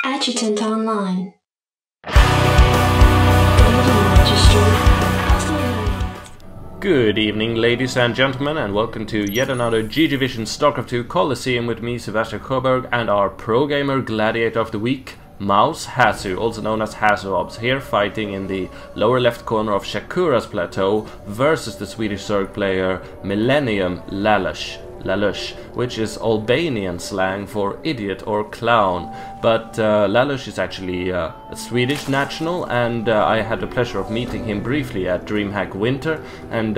Adjutant online. Registry. Good evening, ladies and gentlemen, and welcome to yet another GGvision StarCraft 2 Coliseum with me, Sebastian Sjöberg, and our Pro-Gamer Gladiator of the Week, mouzHasu, also known as HasuObs, here fighting in the lower left corner of Shakuras Plateau versus the Swedish Zerg player Millennium LaLush, which is Albanian slang for idiot or clown. But LaLush is actually a Swedish national, and I had the pleasure of meeting him briefly at DreamHack Winter, and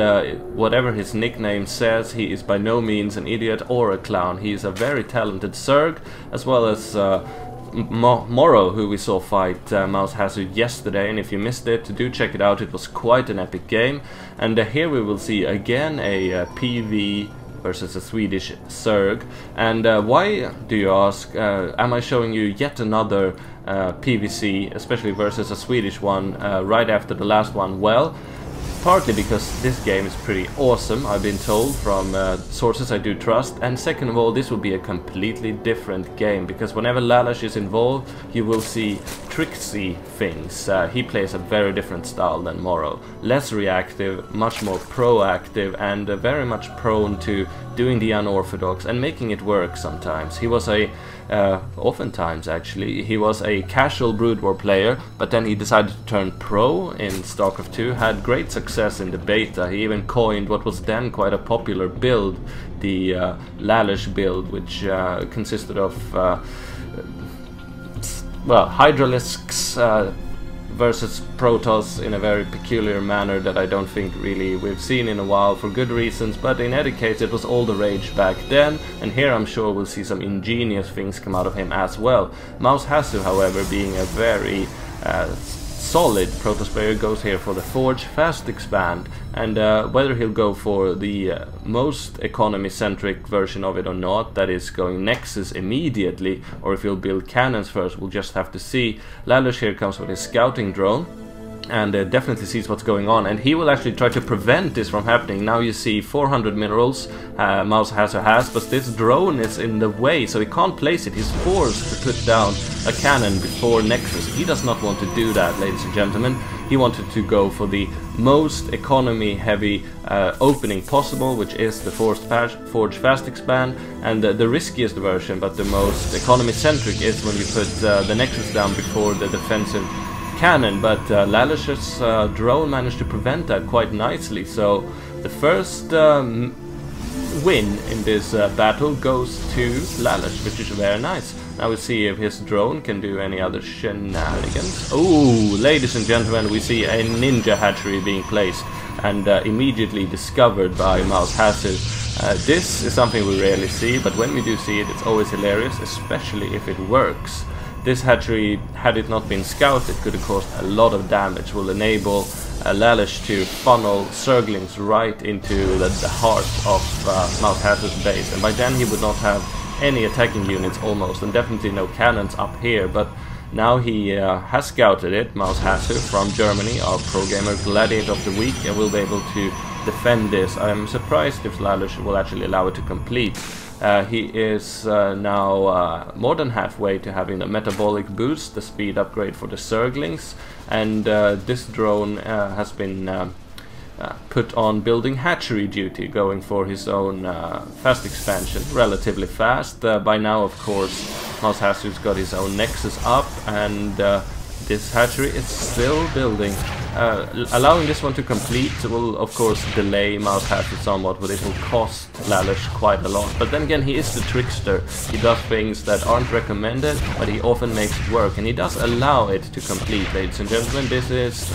whatever his nickname says, he is by no means an idiot or a clown. He is a very talented Zerg, as well as mouzMorroW, who we saw fight mouzHasu yesterday, and if you missed it, do check it out. It was quite an epic game, and here we will see again a PV versus a Swedish Zerg. And why, do you ask, am I showing you yet another PVC, especially versus a Swedish one, right after the last one? Well, partly because this game is pretty awesome, I've been told from sources I do trust, and second of all, this will be a completely different game, because whenever LaLush is involved, you will see tricksy things. He plays a very different style than mouzMorroW. Less reactive, much more proactive, and very much prone to doing the unorthodox and making it work sometimes. He was oftentimes actually, he was a casual Brood War player, but then he decided to turn pro in StarCraft 2, had great success in the beta. He even coined what was then quite a popular build, the LaLush build, which consisted of Hydralisks versus Protoss in a very peculiar manner that I don't think really we've seen in a while, for good reasons, but in any case it was all the rage back then, and here I'm sure we'll see some ingenious things come out of him as well. mouzHasu, however, being a very solid Protoss player, goes here for the Forge Fast Expand, and whether he'll go for the most economy-centric version of it or not, that is going Nexus immediately, or if he'll build cannons first, we'll just have to see. LaLush here comes with his scouting drone, and definitely sees what's going on, and he will actually try to prevent this from happening. Now you see 400 minerals mouzHasu has, but this drone is in the way, so he can't place it. He's forced to put down a cannon before Nexus. He does not want to do that, ladies and gentlemen. He wanted to go for the most economy heavy opening possible, which is the Forge Fast Expand, and the riskiest version, but the most economy centric, is when you put the Nexus down before the defensive cannon, but LaLush's drone managed to prevent that quite nicely. So the first win in this battle goes to LaLush, which is very nice. Now we'll see if his drone can do any other shenanigans. Oh, ladies and gentlemen, we see a ninja hatchery being placed and immediately discovered by mouzHasu. This is something we rarely see, but when we do see it, it's always hilarious, especially if it works. This hatchery, had it not been scouted, could have caused a lot of damage. Will enable LaLush to funnel Zerglings right into the heart of mouzHasu's base, and by then he would not have any attacking units almost, and definitely no cannons up here. But now he has scouted it, mouzHasu from Germany, our Pro-Gamer Gladiator of the Week, and will be able to defend this. I'm surprised if LaLush will actually allow it to complete. He is now more than halfway to having a metabolic boost, the speed upgrade for the Zerglings, and this drone has been put on building hatchery duty, going for his own fast expansion, relatively fast. By now, of course, mouzHasu's got his own Nexus up, and this hatchery is still building. Allowing this one to complete will of course delay mouzHasu somewhat, but it will cost LaLush quite a lot. But then again, he is the trickster. He does things that aren't recommended, but he often makes it work, and he does allow it to complete, ladies and gentlemen. This is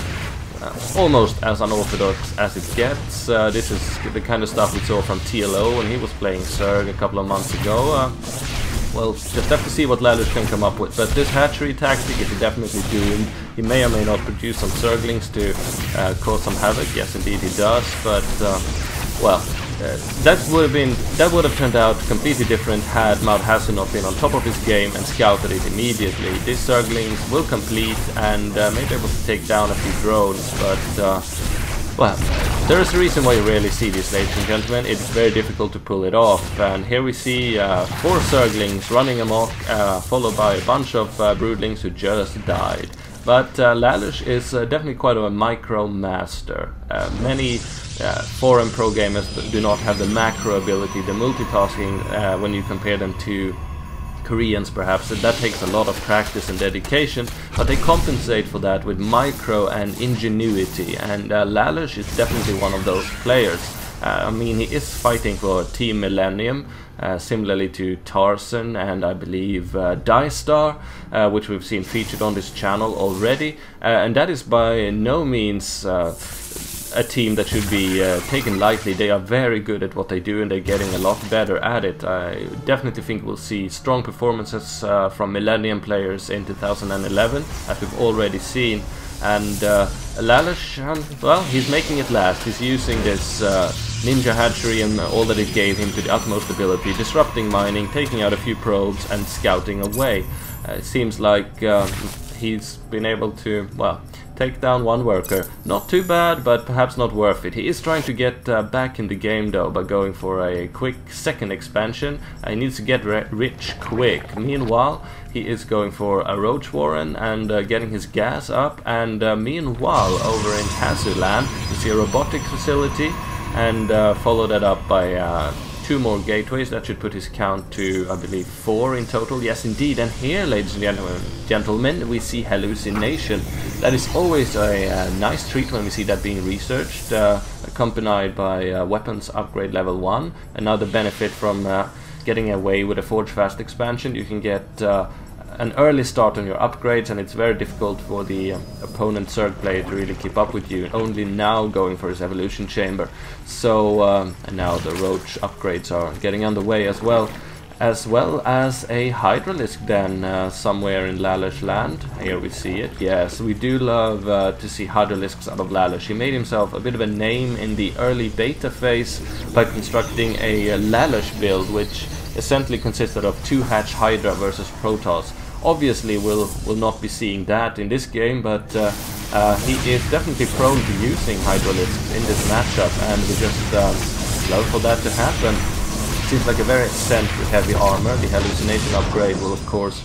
almost as unorthodox as it gets. This is the kind of stuff we saw from TLO when he was playing Zerg a couple of months ago. Well, just have to see what LaLush can come up with. But this hatchery tactic is definitely doomed. He may or may not produce some Zerglings to cause some havoc. Yes, indeed he does. But well, that would have turned out completely different had mouzHasu not been on top of his game and scouted it immediately. These Zerglings will complete and may be able to take down a few drones, but well, There is a reason why you rarely see this, ladies and gentlemen. It's very difficult to pull it off, and here we see 4 Zerglings running amok, followed by a bunch of Broodlings who just died. But LaLush is definitely quite a micro master. Many foreign pro gamers do not have the macro ability, the multitasking, when you compare them to Koreans perhaps. That takes a lot of practice and dedication, but they compensate for that with micro and ingenuity, and LaLush is definitely one of those players. I mean, he is fighting for Team Millennium, similarly to Tarzan and I believe Dystar, which we've seen featured on this channel already, and that is by no means a team that should be taken lightly. They are very good at what they do and they're getting a lot better at it. I definitely think we'll see strong performances from Millennium players in 2011, as we've already seen. And LaLush, well, he's making it last. He's using this ninja hatchery and all that it gave him to the utmost ability, disrupting mining, taking out a few probes and scouting away. It seems like he's been able to, well, take down one worker. Not too bad, but perhaps not worth it. He is trying to get back in the game though by going for a quick second expansion. He needs to get rich quick. Meanwhile, he is going for a Roach Warren and getting his gas up. And meanwhile, over in Hasu land, you see a robotics facility, and follow that up by 2 more gateways. That should put his count to, I believe, 4 in total. Yes, indeed. And here, ladies and gentlemen, we see hallucination. That is always a nice treat when we see that being researched, accompanied by weapons upgrade level 1. Another benefit from getting away with a Forge Fast expansion, you can get an early start on your upgrades, and it's very difficult for the opponent Zerg player to really keep up with you, only now going for his evolution chamber. So and now the Roach upgrades are getting underway as well as a Hydralisk then somewhere in LaLush land. Here we see it. Yes, we do love to see Hydralisks out of LaLush. He made himself a bit of a name in the early beta phase by constructing a LaLush build, which essentially consisted of 2 Hatch Hydra versus Protoss. Obviously we'll not be seeing that in this game, but he is definitely prone to using Hydralisks in this matchup, and we just love for that to happen. Seems like a very sentry heavy armor. The hallucination upgrade will of course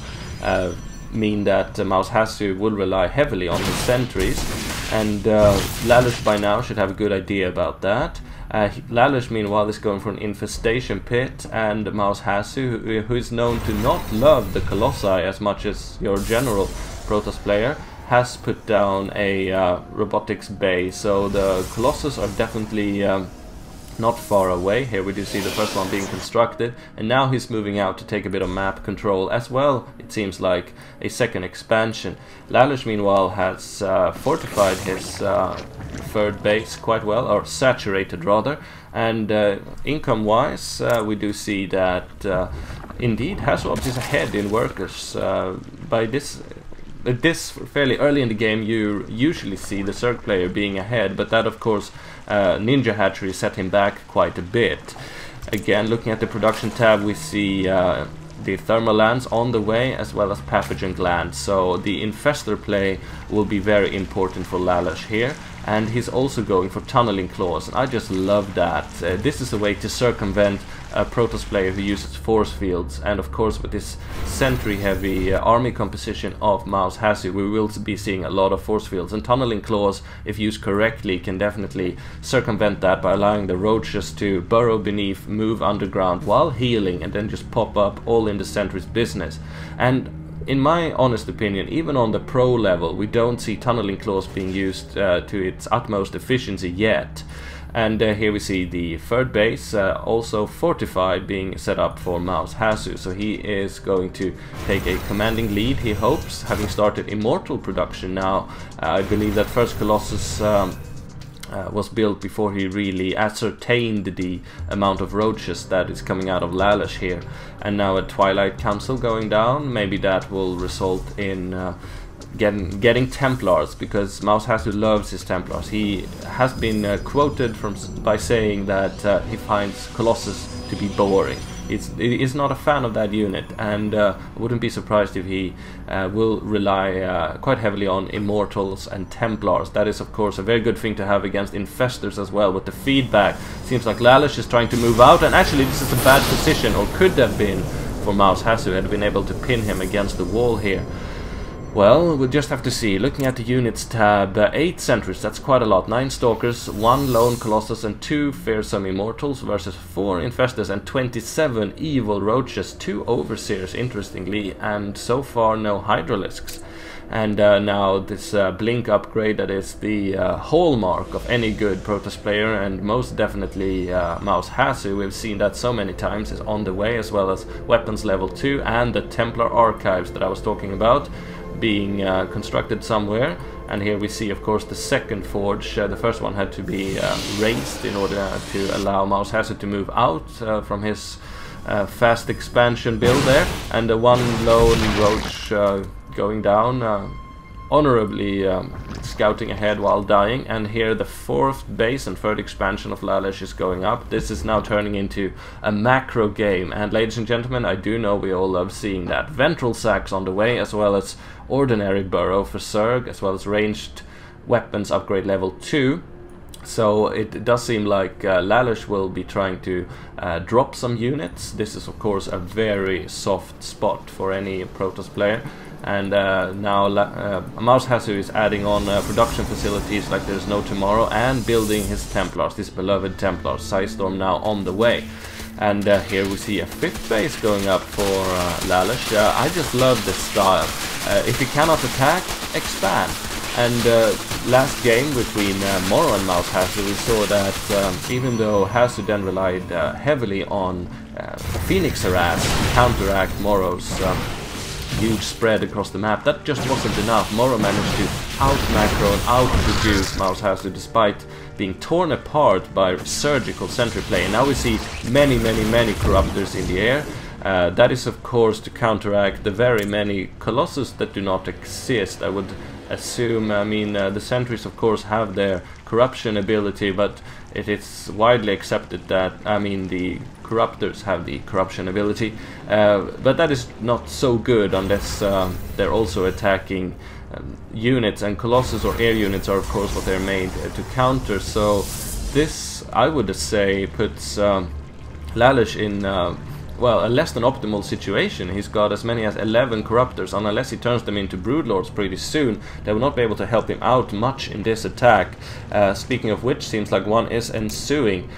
mean that mouzHasu will rely heavily on the sentries, and LaLush by now should have a good idea about that. LaLush meanwhile is going for an infestation pit, and mouzHasu, who is known to not love the Colossi as much as your general Protoss player, has put down a robotics bay, so the Colossus are definitely not far away. Here we do see the first one being constructed, and now he's moving out to take a bit of map control as well. It seems like a second expansion. LaLush meanwhile has fortified his third base quite well, or saturated rather, and income wise we do see that indeed Hasselhoff is ahead in workers. By this fairly early in the game you usually see the Zerg player being ahead, but that of course Ninja Hatchery set him back quite a bit. Again, looking at the production tab, we see the thermal lands on the way, as well as pathogen glands, so the infestor play will be very important for LaLush here. And he's also going for tunneling claws, and I just love that. This is a way to circumvent a Protoss player who uses force fields, and of course with this sentry heavy army composition of mouzHasu we will be seeing a lot of force fields, and tunneling claws, if used correctly, can definitely circumvent that by allowing the roaches to burrow beneath, move underground while healing, and then just pop up all in the sentry's business. And in my honest opinion, even on the pro level, we don't see tunneling claws being used to its utmost efficiency yet. And here we see the third base also fortified, being set up for mouzHasu, so he is going to take a commanding lead, he hopes, having started Immortal production now. I believe that first Colossus was built before he really ascertained the amount of roaches that is coming out of LaLush here. And now a Twilight Council going down, maybe that will result in getting Templars, because mouzHasu loves his Templars. He has been quoted by saying that he finds Colossus to be boring. is not a fan of that unit, and I wouldn't be surprised if he will rely quite heavily on Immortals and Templars. That is of course a very good thing to have against Infestors as well. With the feedback, seems like LaLush is trying to move out, and actually this is a bad position, or could have been, for mouzHasu, had been able to pin him against the wall here. Well, we'll just have to see. Looking at the units tab, 8 sentries, that's quite a lot. 9 stalkers, 1 lone colossus and 2 fearsome immortals versus 4 infestors and 27 evil roaches, 2 overseers interestingly, and so far no hydralisks. And now this blink upgrade, that is the hallmark of any good Protoss player, and most definitely mouzHasu, we've seen that so many times, is on the way, as well as weapons level 2 and the Templar archives that I was talking about being constructed somewhere. And here we see of course the second forge. The first one had to be raised in order to allow mouzHasu to move out from his fast expansion build there, and the 1 lone roach going down, honorably scouting ahead while dying. And here the 4th base and 3rd expansion of LaLush is going up. This is now turning into a macro game, and ladies and gentlemen, I do know we all love seeing that. Ventral sacks on the way, as well as ordinary burrow for Zerg, as well as ranged weapons upgrade level 2. So it does seem like LaLush will be trying to drop some units. This is of course a very soft spot for any Protoss player. And now mouzHasu is adding on production facilities like there's no tomorrow, and building his Templars, his beloved Templars. Psystorm now on the way. And here we see a 5th base going up for LaLush. I just love this style. If you cannot attack, expand. And last game between mouzMorroW and mouzHasu, we saw that even though Hasu then relied heavily on Phoenix Harass to counteract mouzMorrow's huge spread across the map, that just wasn't enough. mouzMorroW managed to out-macro and out-produce mouzHasu despite being torn apart by surgical sentry play. And now we see many corruptors in the air. That is of course to counteract the very many colossus that do not exist. I would assume, I mean, the sentries of course have their corruption ability, but it is widely accepted that, I mean, the corruptors have the corruption ability, but that is not so good unless they're also attacking units, and colossus or air units are of course what they're made to counter. So this, I would say, puts LaLush in well, a less than optimal situation. He's got as many as 11 corruptors, and unless he turns them into broodlords pretty soon, they will not be able to help him out much in this attack. Speaking of which, seems like one is ensuing.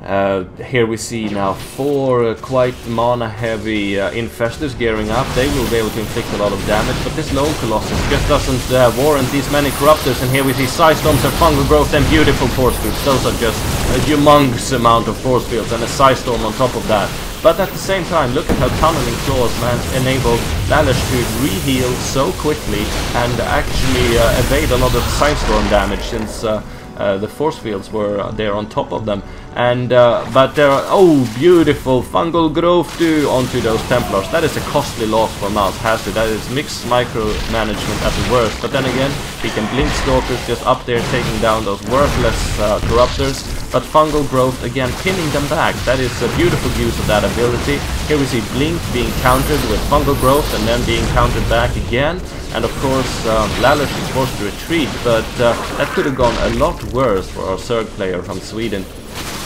Here we see now 4 quite mana-heavy infestors gearing up. They will be able to inflict a lot of damage, but this lone colossus just doesn't warrant these many corruptors. And here we see Psystorms and fungal growth and beautiful force fields. Those are just a humongous amount of force fields, and a Psystorm on top of that. But at the same time, look at how Tunneling Claws enabled LaLush to re-heal so quickly and actually evade a lot of Psystorm damage, since the force fields were there on top of them. And but there are, oh, beautiful fungal growth too onto those Templars. That is a costly loss for mouzHasu. That is mixed micromanagement at the worst. But then again, he can blink stalkers just up there taking down those worthless corruptors. But fungal growth again pinning them back. That is a beautiful use of that ability. Here we see blink being countered with fungal growth and then being countered back again. And of course LaLush is forced to retreat, but that could have gone a lot worse for our Zerg player from Sweden,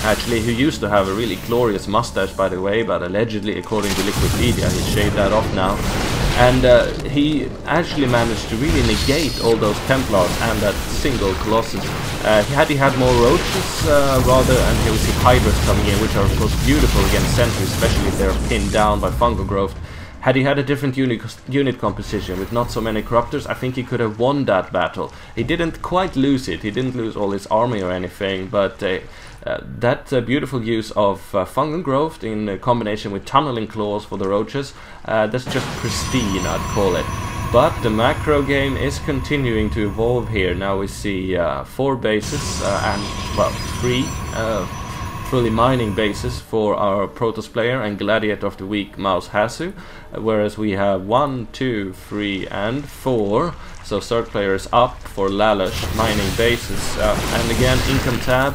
actually, who used to have a really glorious mustache, by the way, but allegedly, according to Liquipedia, he shaved that off now. And he actually managed to really negate all those Templars and that single Colossus. Had he had more Roaches, rather, and here we see Hydras coming in, which are of course beautiful against sentries, especially if they're pinned down by fungal growth. Had he had a different unit composition with not so many corruptors, I think he could have won that battle. He didn't quite lose it, he didn't lose all his army or anything, but that beautiful use of fungal growth in combination with tunneling claws for the roaches, that's just pristine, I'd call it. But the macro game is continuing to evolve here. Now we see 4 bases and, well, 3 fully mining bases for our Protoss player and Gladiator of the Week mouzHasu, whereas we have 1, 2, 3 and 4. So Zerg player is up for LaLush mining bases, and again income tab,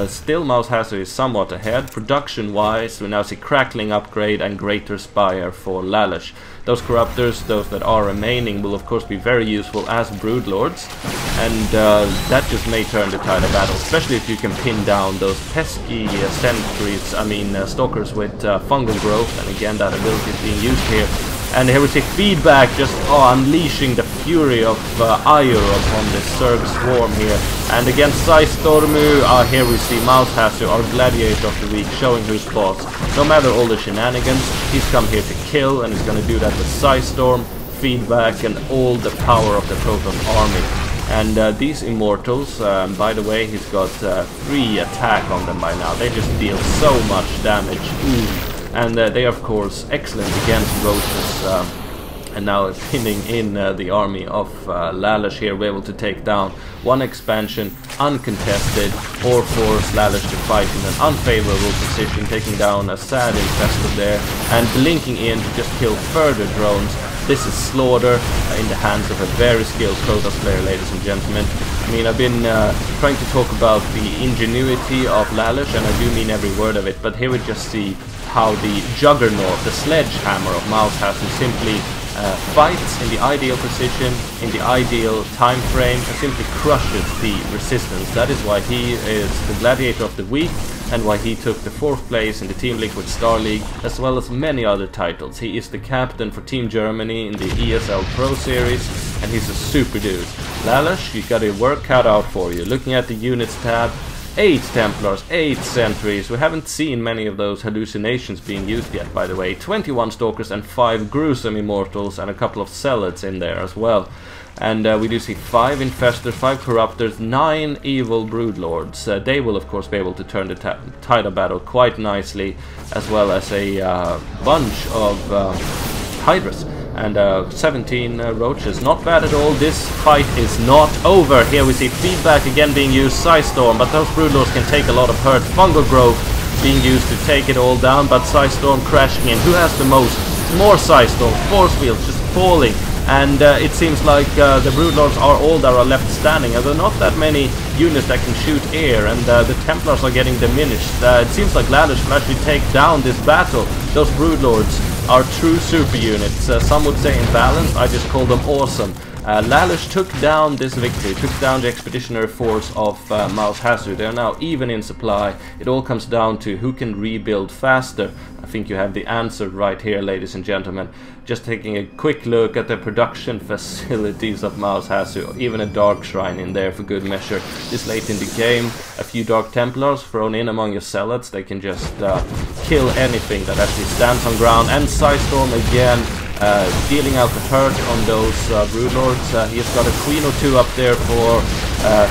Still mousHasu is somewhat ahead. Production wise, we now see Crackling upgrade and Greater Spire for LaLush. Those Corruptors, those that are remaining, will of course be very useful as Broodlords, and that just may turn the tide of battle, especially if you can pin down those pesky sentries, stalkers with fungal growth, and again that ability is being used here. And here we see feedback just unleashing the fury of ire upon this Zerg swarm here. And against Stormu, here we see mouzHasu, our Gladiator of the week, showing who's boss. No matter all the shenanigans, he's come here to kill, and he's going to do that with Storm, feedback, and all the power of the Protoss army. And these Immortals, by the way, he's got 3 attack on them by now. They just deal so much damage. Ooh. And they are of course excellent against roaches, and now pinning in the army of LaLush here. We're able to take down one expansion uncontested, or force LaLush to fight in an unfavorable position, taking down a sad infestor there, and blinking in to just kill further drones. This is slaughter in the hands of a very skilled Protoss player, ladies and gentlemen. I mean, I've been trying to talk about the ingenuity of LaLush, and I do mean every word of it, but here we just see how the juggernaut, the sledgehammer of mouzHasu simply fights in the ideal position, in the ideal time frame, and simply crushes the resistance. That is why he is the Gladiator of the week, and why he took the 4th place in the Team Liquid Star League, as well as many other titles. He is the captain for Team Germany in the ESL Pro Series, and he's a super dude. LaLush, you got your work cut out for you. Looking at the units tab, 8 Templars, 8 Sentries. We haven't seen many of those hallucinations being used yet, by the way. 21 Stalkers and 5 gruesome Immortals, and a couple of Zealots in there as well. And we do see 5 Infestors, 5 Corruptors, 9 Evil Broodlords. They will of course be able to turn the tide of battle quite nicely, as well as a bunch of Hydras. And 17 roaches, not bad at all. This fight is not over. Here we see feedback again being used, Storm, but those Broodlords can take a lot of hurt. Fungal growth being used to take it all down, but Storm crashing in. Who has the most? More Storm, force fields just falling. And it seems like the Broodlords are all that are left standing, and there are not that many units that can shoot air, and the Templars are getting diminished. It seems like LaLush will actually take down this battle. Those Broodlords are true super units. Some would say in balance, I just call them awesome. LaLush took down this victory, took down the expeditionary force of mouzHasu. They are now even in supply. It all comes down to who can rebuild faster. I think you have the answer right here, ladies and gentlemen. Just taking a quick look at the production facilities of mouzHasu, even a Dark Shrine in there for good measure. This late in the game, a few Dark Templars thrown in among your Zealots. They can just kill anything that actually stands on ground. And Storm again, dealing out the hurt on those Broodlords. He's got a Queen or 2 up there for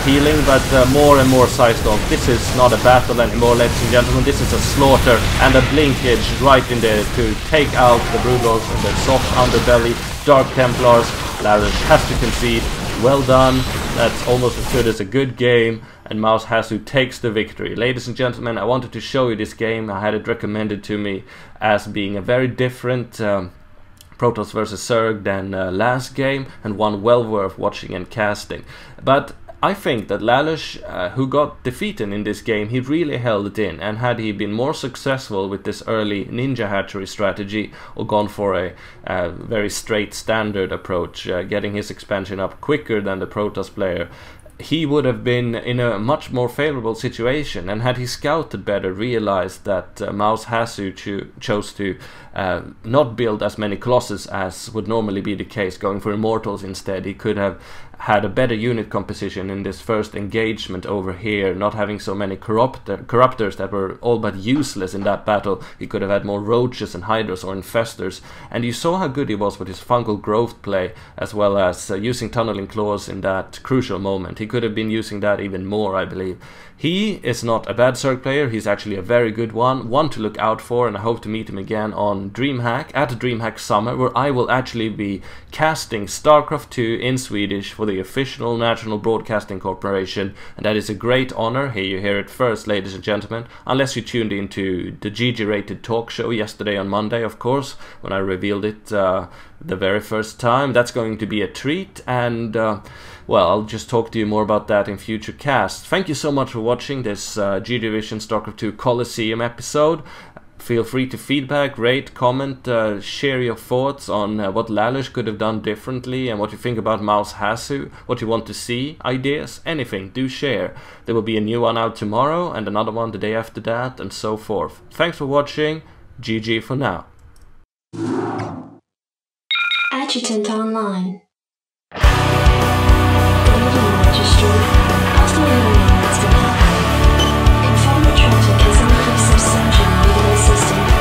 healing, but more and more Storm. This is not a battle anymore, ladies and gentlemen. This is a slaughter and a blinkage right in there to take out the Broodlords and their soft underbelly. Dark Templars, LaLush has to concede. Well done. That's almost as good as a good game, and mouzHasu takes the victory. Ladies and gentlemen, I wanted to show you this game. I had it recommended to me as being a very different Protoss vs Zerg than last game, and one well worth watching and casting. But I think that LaLush, who got defeated in this game, he really held it in, and had he been more successful with this early ninja hatchery strategy, or gone for a very straight standard approach, getting his expansion up quicker than the Protoss player, he would have been in a much more favorable situation. And had he scouted better, realized that mouzHasu chose to not build as many Colossus as would normally be the case, going for Immortals instead, he could have had a better unit composition in this first engagement over here, not having so many corruptors that were all but useless in that battle. He could have had more roaches and hydras or infestors, and you saw how good he was with his fungal growth play, as well as using tunneling claws in that crucial moment. He could have been using that even more, I believe. He is not a bad Zerg player, he's actually a very good one to look out for, and I hope to meet him again on DreamHack, at DreamHack Summer, where I will actually be casting StarCraft 2 in Swedish for the official National Broadcasting Corporation, and that is a great honor. Here you hear it first, ladies and gentlemen, unless you tuned into the GG-rated talk show yesterday on Monday, of course, when I revealed it the very first time. That's going to be a treat, and well, I'll just talk to you more more about that in future casts. Thank you so much for watching this GGvision StarCraft 2 Colosseum episode. Feel free to feedback, rate, comment, share your thoughts on what LaLush could have done differently and what you think about mouzHasu, what you want to see, ideas, anything, do share. There will be a new one out tomorrow and another one the day after that and so forth. Thanks for watching, GG for now. Adjutant online. Millennium Registry. Hostile alien has been hacked. Confirm that traffic has increased substantially within the system.